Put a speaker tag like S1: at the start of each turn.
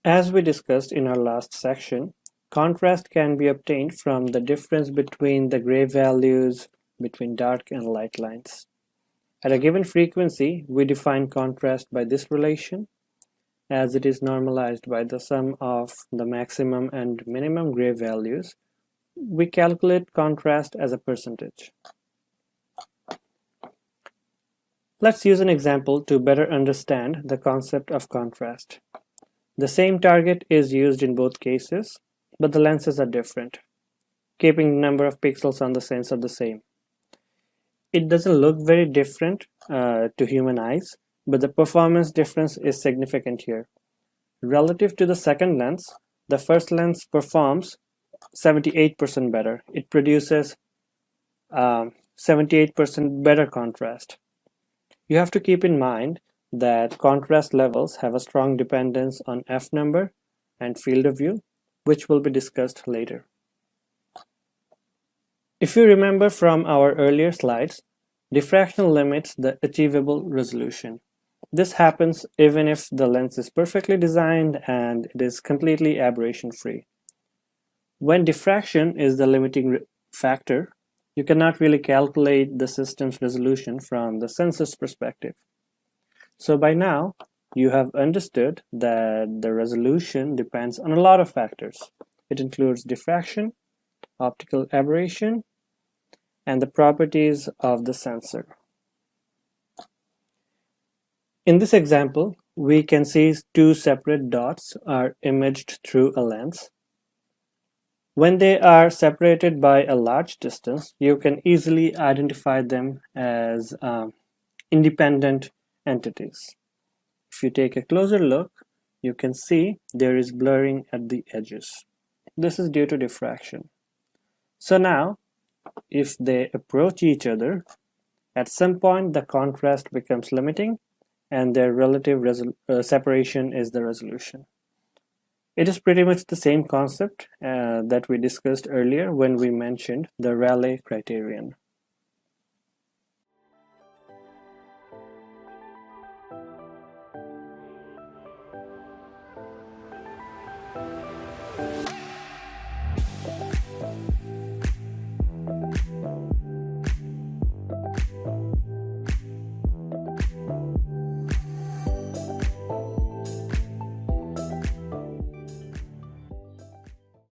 S1: As we discussed in our last section, contrast can be obtained from the difference between the gray values between dark and light lines. At a given frequency, we define contrast by this relation, as it is normalized by the sum of the maximum and minimum gray values. We calculate contrast as a percentage. Let's use an example to better understand the concept of contrast. The same target is used in both cases, but the lenses are different, keeping the number of pixels on the sensor the same. It doesn't look very different to human eyes, but the performance difference is significant here. Relative to the second lens, the first lens performs 78% better. It produces 78% better contrast. You have to keep in mind that contrast levels have a strong dependence on f number and field of view, which will be discussed later. If you remember from our earlier slides, diffraction limits the achievable resolution. This happens even if the lens is perfectly designed and it is completely aberration-free. When diffraction is the limiting factor, you cannot really calculate the system's resolution from the sensor's perspective. So by now, you have understood that the resolution depends on a lot of factors. It includes diffraction, optical aberration, and the properties of the sensor. In this example, we can see two separate dots are imaged through a lens. When they are separated by a large distance, you can easily identify them as independent entities. If you take a closer look, you can see there is blurring at the edges. This is due to diffraction. So now, if they approach each other, at some point the contrast becomes limiting and their relative separation is the resolution. It is pretty much the same concept that we discussed earlier when we mentioned the Rayleigh criterion.